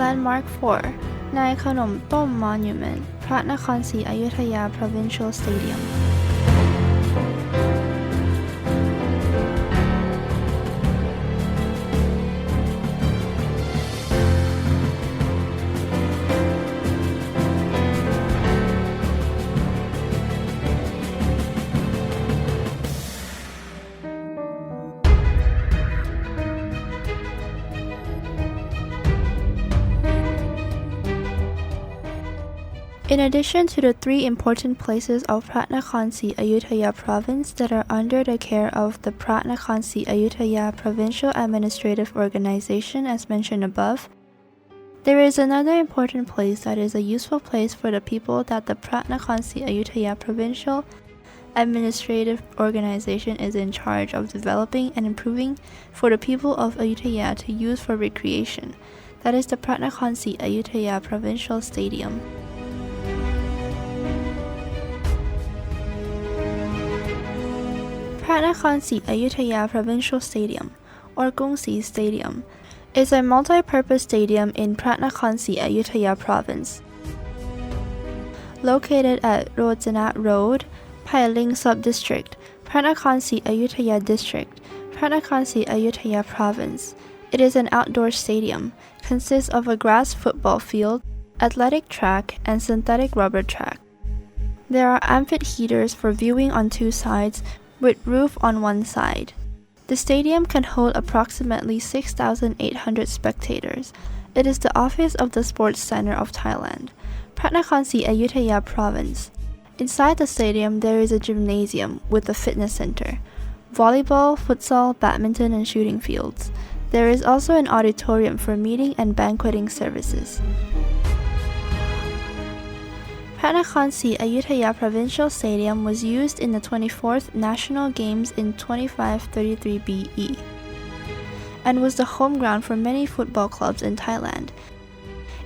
Landmark 4 Nai Khanom Tom Monument, Phra Nakhon Ayutthaya Provincial Stadium. In addition to the three important places of Phra Nakhon Ayutthaya Province that are under the care of the Phra Nakhon Ayutthaya Provincial Administrative Organization as mentioned above, there is another important place that is a useful place for the people that the Phra Nakhon Ayutthaya Provincial Administrative Organization is in charge of developing and improving for the people of Ayutthaya to use for recreation. That is the Phra Nakhon Ayutthaya Provincial Stadium. Phra Nakhon Ayutthaya Provincial Stadium, or Gongsi Stadium, is a multi-purpose stadium in Phra Nakhon Ayutthaya Province. Located at Rojanat Road, Pailing Sub-District, Phra Nakhon Ayutthaya District, Phra Nakhon Ayutthaya Province. It is an outdoor stadium, consists of a grass football field, athletic track, and synthetic rubber track. There are amphitheaters for viewing on two sides, with roof on one side. The stadium can hold approximately 6,800 spectators. It is the office of the Sports Center of Thailand, Phra Nakhon Ayutthaya Province. Inside the stadium there is a gymnasium with a fitness center, volleyball, futsal, badminton, and shooting fields. There is also an auditorium for meeting and banqueting services. Phra Nakhon Ayutthaya Provincial Stadium was used in the 24th National Games in 2533 BE and was the home ground for many football clubs in Thailand,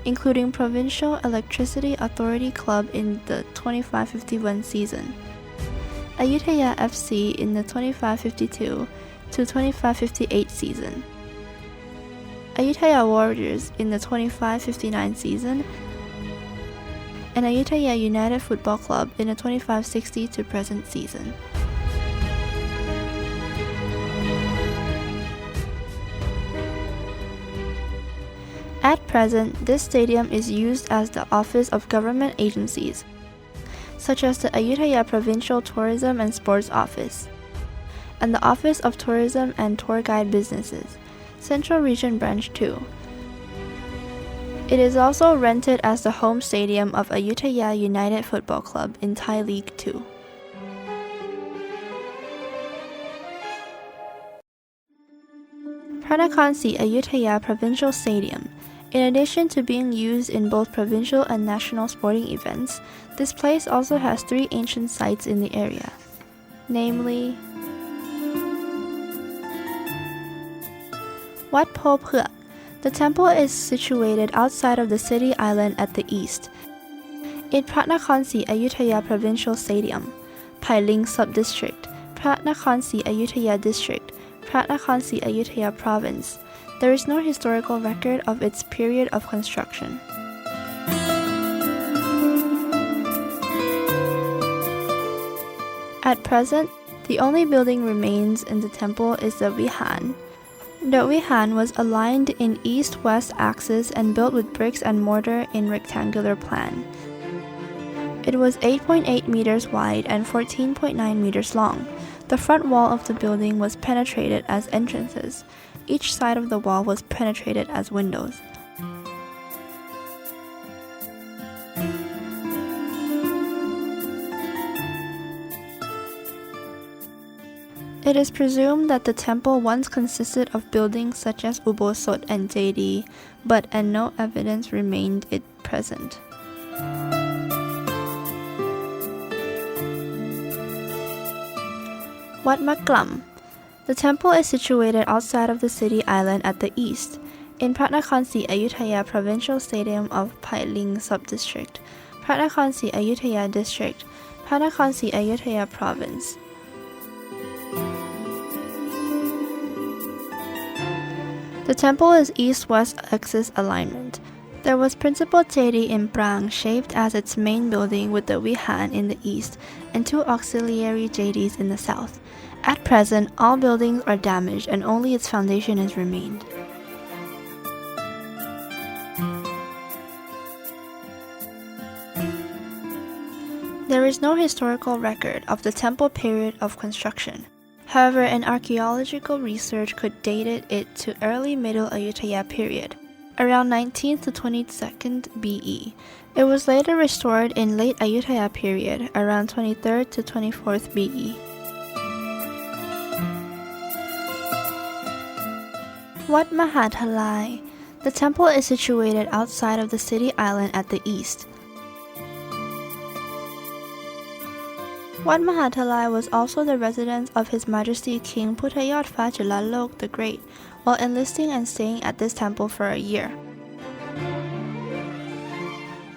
including Provincial Electricity Authority Club in the 2551 season, Ayutthaya FC in the 2552 to 2558 season, Ayutthaya Warriors in the 2559 season, and Ayutthaya United Football Club in the 2560 to present season. At present, this stadium is used as the office of government agencies, such as the Ayutthaya Provincial Tourism and Sports Office, and the Office of Tourism and Tour Guide Businesses, Central Region Branch 2. It is also rented as the home stadium of Ayutthaya United Football Club in Thai League 2. Phra Nakhon Ayutthaya Provincial Stadium. In addition to being used in both provincial and national sporting events, this place also has three ancient sites in the area, namely Wat Po Phra. The temple is situated outside of the city island at the east. In Phra Nakhon Ayutthaya Provincial Stadium, Pailing Sub-District, Phra Nakhon Ayutthaya District, Phra Nakhon Ayutthaya Province, there is no historical record of its period of construction. At present, the only building remains in the temple is the Vihan. The Vihan was aligned in east-west axis and built with bricks and mortar in rectangular plan. It was 8.8 meters wide and 14.9 meters long. The front wall of the building was penetrated as entrances. Each side of the wall was penetrated as windows. It is presumed that the temple once consisted of buildings such as Ubosot and Jedi, but no evidence remained at present. Wat Maklam. The temple is situated outside of the city island at the east, in Phra Nakhon Ayutthaya Provincial Stadium of Pailing Sub-District, Phra Nakhon Ayutthaya District, Phra Nakhon Ayutthaya Province. The temple is east-west axis alignment. There was principal Jedi in Prang shaped as its main building with the Vihan in the east and two auxiliary Jedis in the south. At present, all buildings are damaged and only its foundation has remained. There is no historical record of the temple period of construction. However, an archaeological research could date it to early Middle Ayutthaya period, around 19th to 22nd BE. It was later restored in late Ayutthaya period, around 23rd to 24th BE. Wat Mahathalai. The temple is situated outside of the city island at the east. Wat Mahathalai was also the residence of His Majesty King Puthayotpha Chulalok the Great, while enlisting and staying at this temple for a year.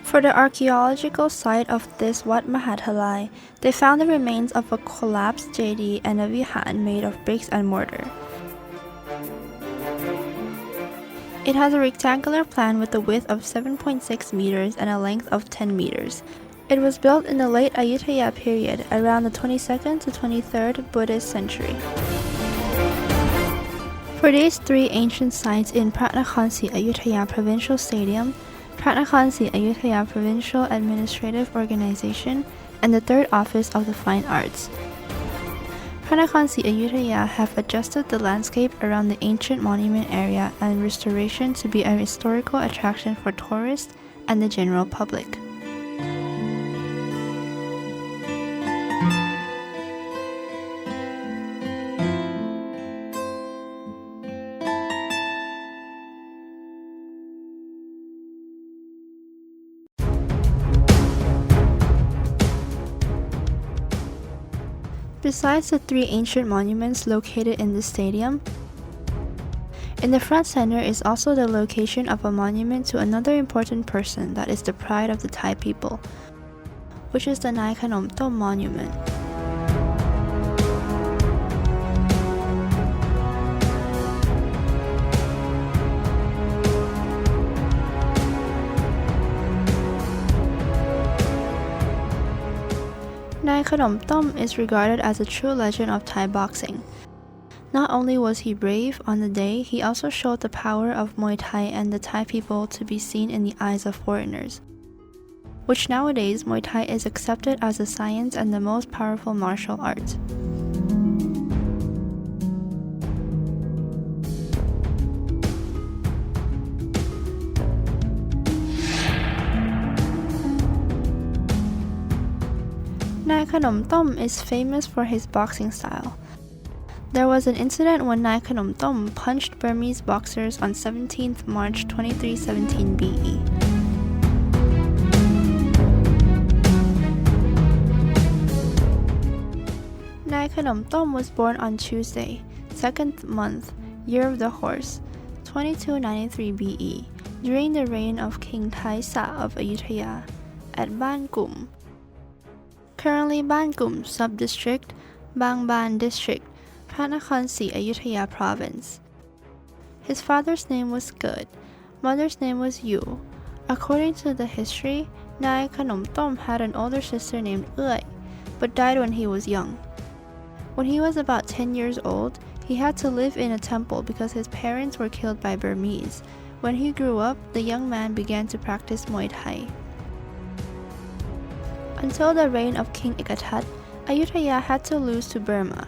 For the archaeological site of this Wat Mahathalai, they found the remains of a collapsed Jedi and a Vihan made of bricks and mortar. It has a rectangular plan with a width of 7.6 meters and a length of 10 meters. It was built in the late Ayutthaya period, around the 22nd to 23rd Buddhist century. For these three ancient sites in Phra Ayutthaya Provincial Stadium, Phra Ayutthaya Provincial Administrative Organization, and the Third Office of the Fine Arts, Phra Ayutthaya have adjusted the landscape around the ancient monument area and restoration to be a historical attraction for tourists and the general public. Besides the three ancient monuments located in the stadium, in the front center is also the location of a monument to another important person that is the pride of the Thai people, which is the Nai Khanom Tom monument. Nai Khanom Tom is regarded as a true legend of Thai boxing. Not only was he brave on the day, he also showed the power of Muay Thai and the Thai people to be seen in the eyes of foreigners, which nowadays Muay Thai is accepted as a science and the most powerful martial art. Nai Khanom Tom is famous for his boxing style. There was an incident when Nai Khanom Tom punched Burmese boxers on 17th March 2317 BE. Nai Khanom Tom was born on Tuesday, 2nd month, year of the horse, 2293 BE, during the reign of King Thaisa of Ayutthaya, at Ban Kum. Currently Ban Kum Sub-District, Bang Ban District, Phra Ayutthaya Province. His father's name was Good, mother's name was Yu. According to the history, Nai Khanom Tom had an older sister named Uy, but died when he was young. When he was about 10 years old, he had to live in a temple because his parents were killed by Burmese. When he grew up, the young man began to practice Muay Thai. Until the reign of King Ikatat, Ayutthaya had to lose to Burma.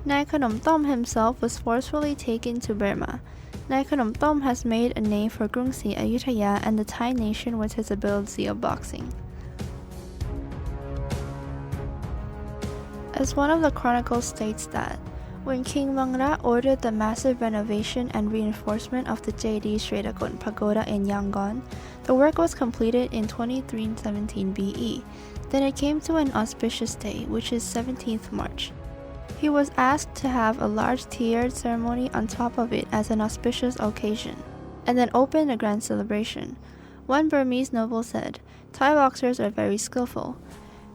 Nai Khanom Tom himself was forcefully taken to Burma. Nai Khanom Tom has made a name for Krungsi Ayutthaya and the Thai nation with his ability of boxing. As one of the chronicles states that, when King Mangra ordered the massive renovation and reinforcement of the J.D. Sredakon Pagoda in Yangon, the work was completed in 2317 BE. Then it came to an auspicious day, which is 17th March. He was asked to have a large tiered ceremony on top of it as an auspicious occasion, and then open a grand celebration. One Burmese noble said, "Thai boxers are very skillful."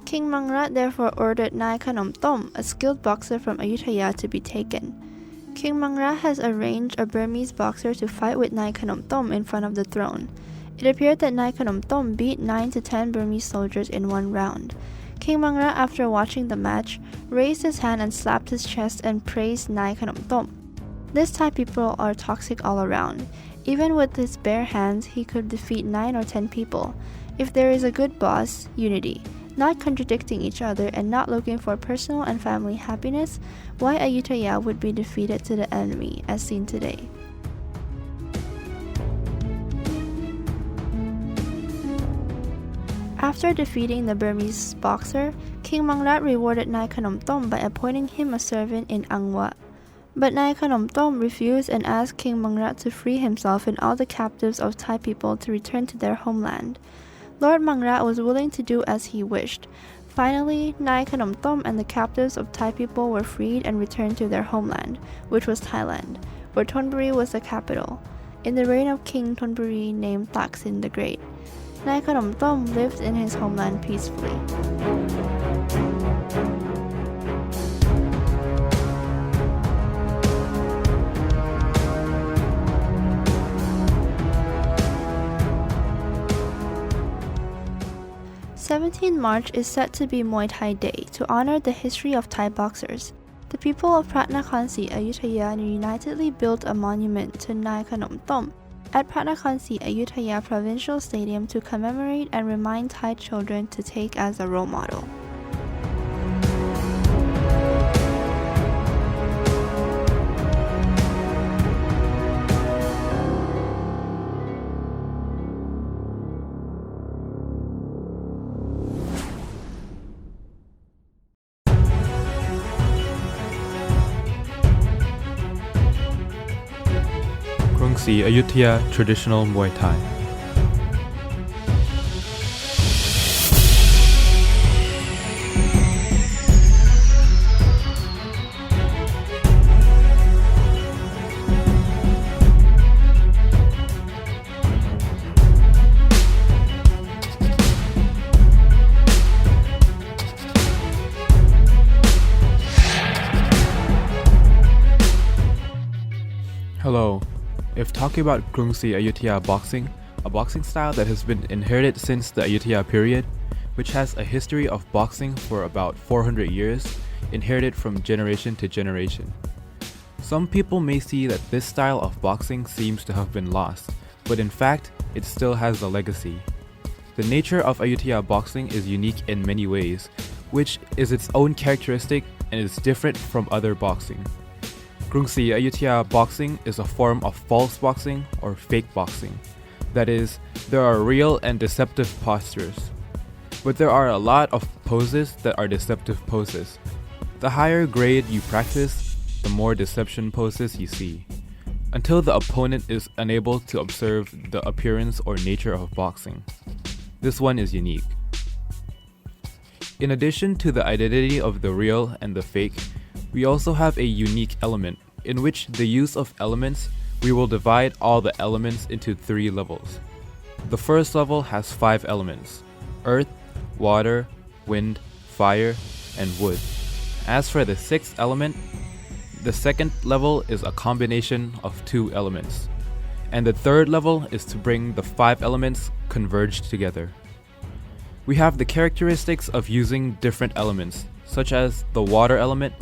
King Mangra therefore ordered Nai Khanom Tom, a skilled boxer from Ayutthaya, to be taken. King Mangra has arranged a Burmese boxer to fight with Nai Khanom Tom in front of the throne. It appeared that Nai Khanom Tom beat 9 to 10 Burmese soldiers in one round. King Mangra, after watching the match, raised his hand and slapped his chest and praised Nai Khanom Tom. This Thai people are toxic all around. Even with his bare hands, he could defeat 9 or 10 people. If there is a good boss, unity, not contradicting each other and not looking for personal and family happiness, why Ayutthaya would be defeated to the enemy as seen today. After defeating the Burmese boxer, King Mangra rewarded Nai Khanom Tom by appointing him a servant in Angwa. But Nai Khanom Tom refused and asked King Mangra to free himself and all the captives of Thai people to return to their homeland. Lord Mangra was willing to do as he wished. Finally, Nai Khanom Tom and the captives of Thai people were freed and returned to their homeland, which was Thailand, where Thonburi was the capital, in the reign of King Thonburi named Thaksin the Great. Nai Khanom Tom lived in his homeland peacefully. March 17 is said to be Muay Thai Day to honor the history of Thai boxers. The people of Phra Ayutthaya unitedly built a monument to Nai Khanom Tom at Phra Ayutthaya Provincial Stadium to commemorate and remind Thai children to take as a role model. Ayutthaya Traditional Muay Thai. Hello. If talking about Krungsi Ayutthaya boxing, a boxing style that has been inherited since the Ayutthaya period, which has a history of boxing for about 400 years, inherited from generation to generation. Some people may see that this style of boxing seems to have been lost, but in fact, it still has a legacy. The nature of Ayutthaya boxing is unique in many ways, which is its own characteristic and is different from other boxing. Krungsi Ayutthaya boxing is a form of false boxing or fake boxing. That is, there are real and deceptive postures. But there are a lot of poses that are deceptive poses. The higher grade you practice, the more deception poses you see, until the opponent is unable to observe the appearance or nature of boxing. This one is unique. In addition to the identity of the real and the fake, we also have a unique element, in which the use of elements, we will divide all the elements into 3 levels. The first level has 5 elements: earth, water, wind, fire, and wood. As for the 6th element, the second level is a combination of 2 elements. And the third level is to bring the 5 elements converged together. We have the characteristics of using different elements, such as the water element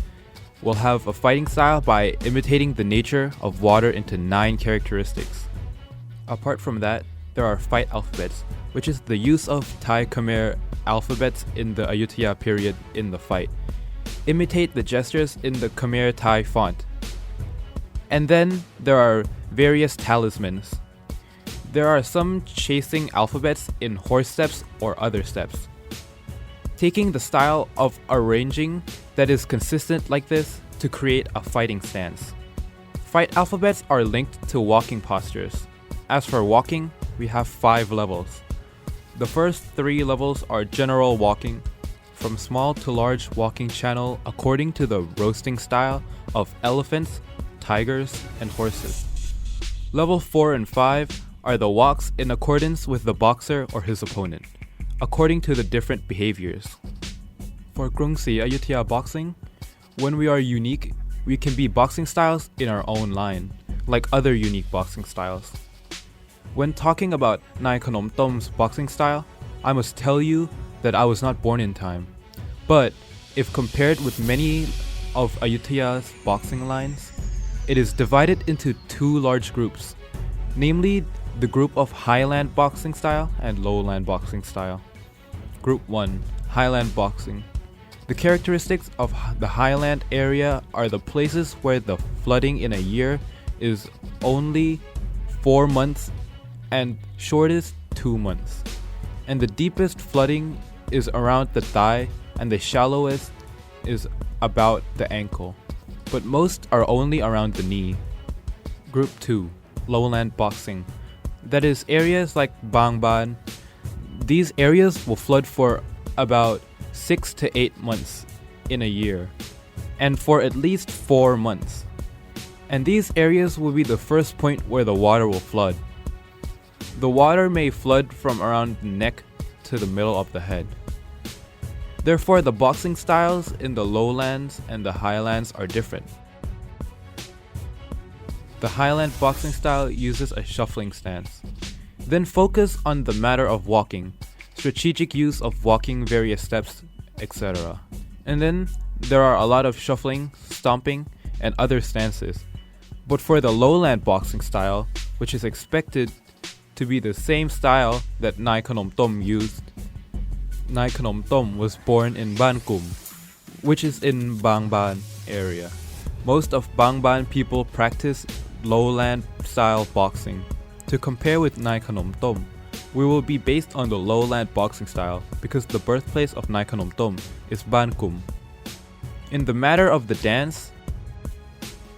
will have a fighting style by imitating the nature of water into 9 characteristics. Apart from that, there are fight alphabets, which is the use of Thai Khmer alphabets in the Ayutthaya period in the fight. Imitate the gestures in the Khmer Thai font. And then there are various talismans. There are some chasing alphabets in horse steps or other steps. Taking the style of arranging that is consistent like this to create a fighting stance. Fight alphabets are linked to walking postures. As for walking, we have 5 levels. The first 3 levels are general walking, from small to large walking channel according to the roasting style of elephants, tigers, and horses. Level 4 and 5 are the walks in accordance with the boxer or his opponent, according to the different behaviors. For Krungsi Ayutthaya boxing, when we are unique, we can be boxing styles in our own line, like other unique boxing styles. When talking about Nai Khanom Tom's boxing style, I must tell you that I was not born in time. But if compared with many of Ayutthaya's boxing lines, it is divided into two large groups, namely the group of highland boxing style and lowland boxing style. Group 1, Highland Boxing. The characteristics of the highland area are the places where the flooding in a year is only 4 months and shortest 2 months. And the deepest flooding is around the thigh and the shallowest is about the ankle, but most are only around the knee. Group 2, Lowland Boxing. That is areas like Bangban. These areas will flood for about 6 to 8 months in a year, and for at least 4 months. And these areas will be the first point where the water will flood. The water may flood from around the neck to the middle of the head. Therefore, the boxing styles in the lowlands and the highlands are different. The highland boxing style uses a shuffling stance. Then focus on the matter of walking, strategic use of walking various steps, etc. And then there are a lot of shuffling, stomping, and other stances. But for the lowland boxing style, which is expected to be the same style that Nai Khanom Tom used, Nai Khanom Tom was born in Ban Kum, which is in Bangban area. Most of Bangban people practice lowland style boxing. To compare with Nai Khanom Tom, we will be based on the lowland boxing style because the birthplace of Nai Khanom Tom is Ban Kum. In the matter of the dance,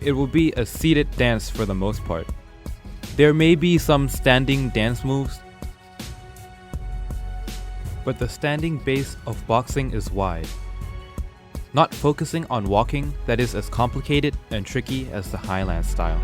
it will be a seated dance for the most part. There may be some standing dance moves, but the standing base of boxing is wide, not focusing on walking that is as complicated and tricky as the highland style.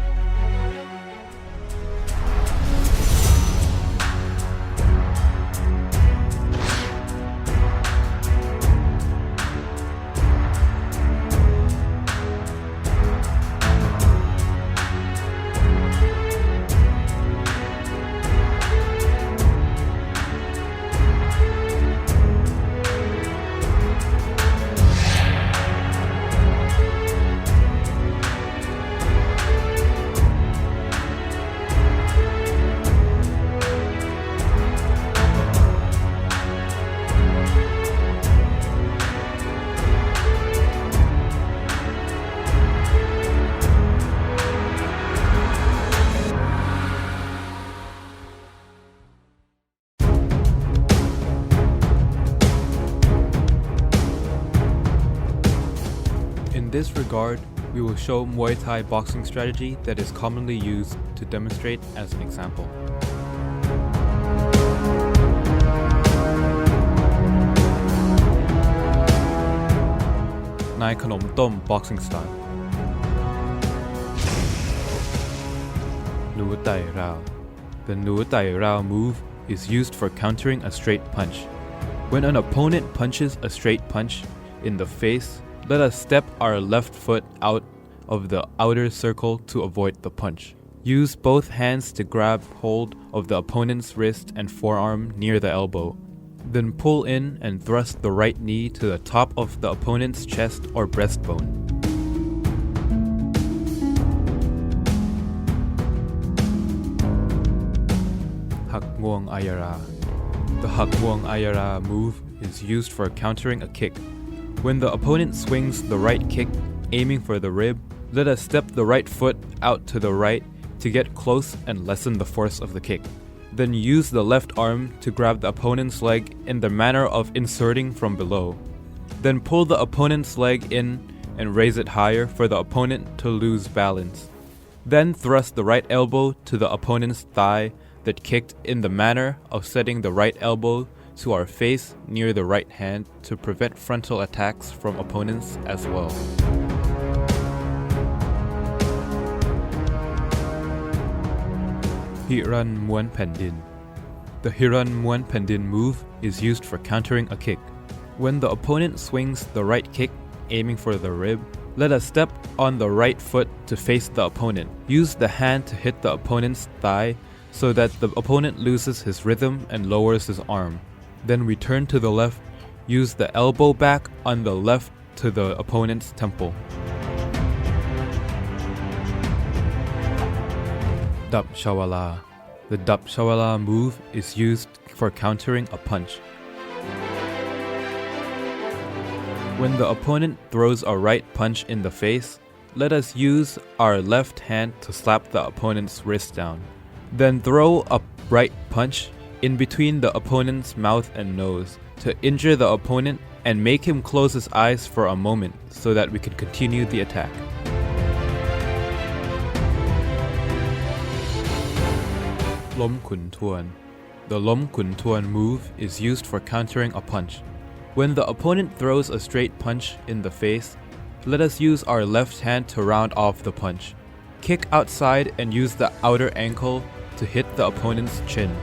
In this regard, we will show Muay Thai boxing strategy that is commonly used to demonstrate as an example. Nai Khanom Tom boxing style. Nu Tai Rao. The Nu Tai Rao move is used for countering a straight punch. When an opponent punches a straight punch in the face, let us step our left foot out of the outer circle to avoid the punch. Use both hands to grab hold of the opponent's wrist and forearm near the elbow. Then pull in and thrust the right knee to the top of the opponent's chest or breastbone. Hak Muang Ayara. The Hak Muang Ayara move is used for countering a kick. When the opponent swings the right kick, aiming for the rib, let us step the right foot out to the right to get close and lessen the force of the kick. Then use the left arm to grab the opponent's leg in the manner of inserting from below. Then pull the opponent's leg in and raise it higher for the opponent to lose balance. Then thrust the right elbow to the opponent's thigh that kicked in the manner of setting the right elbow to our face near the right hand to prevent frontal attacks from opponents as well. Hiran Muan Pandin. The Hiran Muan Pandin move is used for countering a kick. When the opponent swings the right kick, aiming for the rib, let us step on the right foot to face the opponent. Use the hand to hit the opponent's thigh so that the opponent loses his rhythm and lowers his arm. Then we turn to the left, use the elbow back on the left to the opponent's temple. Dap Shawala. The Dap Shawala move is used for countering a punch. When the opponent throws a right punch in the face, let us use our left hand to slap the opponent's wrist down. Then throw a right punch in between the opponent's mouth and nose to injure the opponent and make him close his eyes for a moment so that we can continue the attack. Lom Kun Tuan. The Lom Kun Tuan move is used for countering a punch. When the opponent throws a straight punch in the face, let us use our left hand to round off the punch. Kick outside and use the outer ankle to hit the opponent's chin.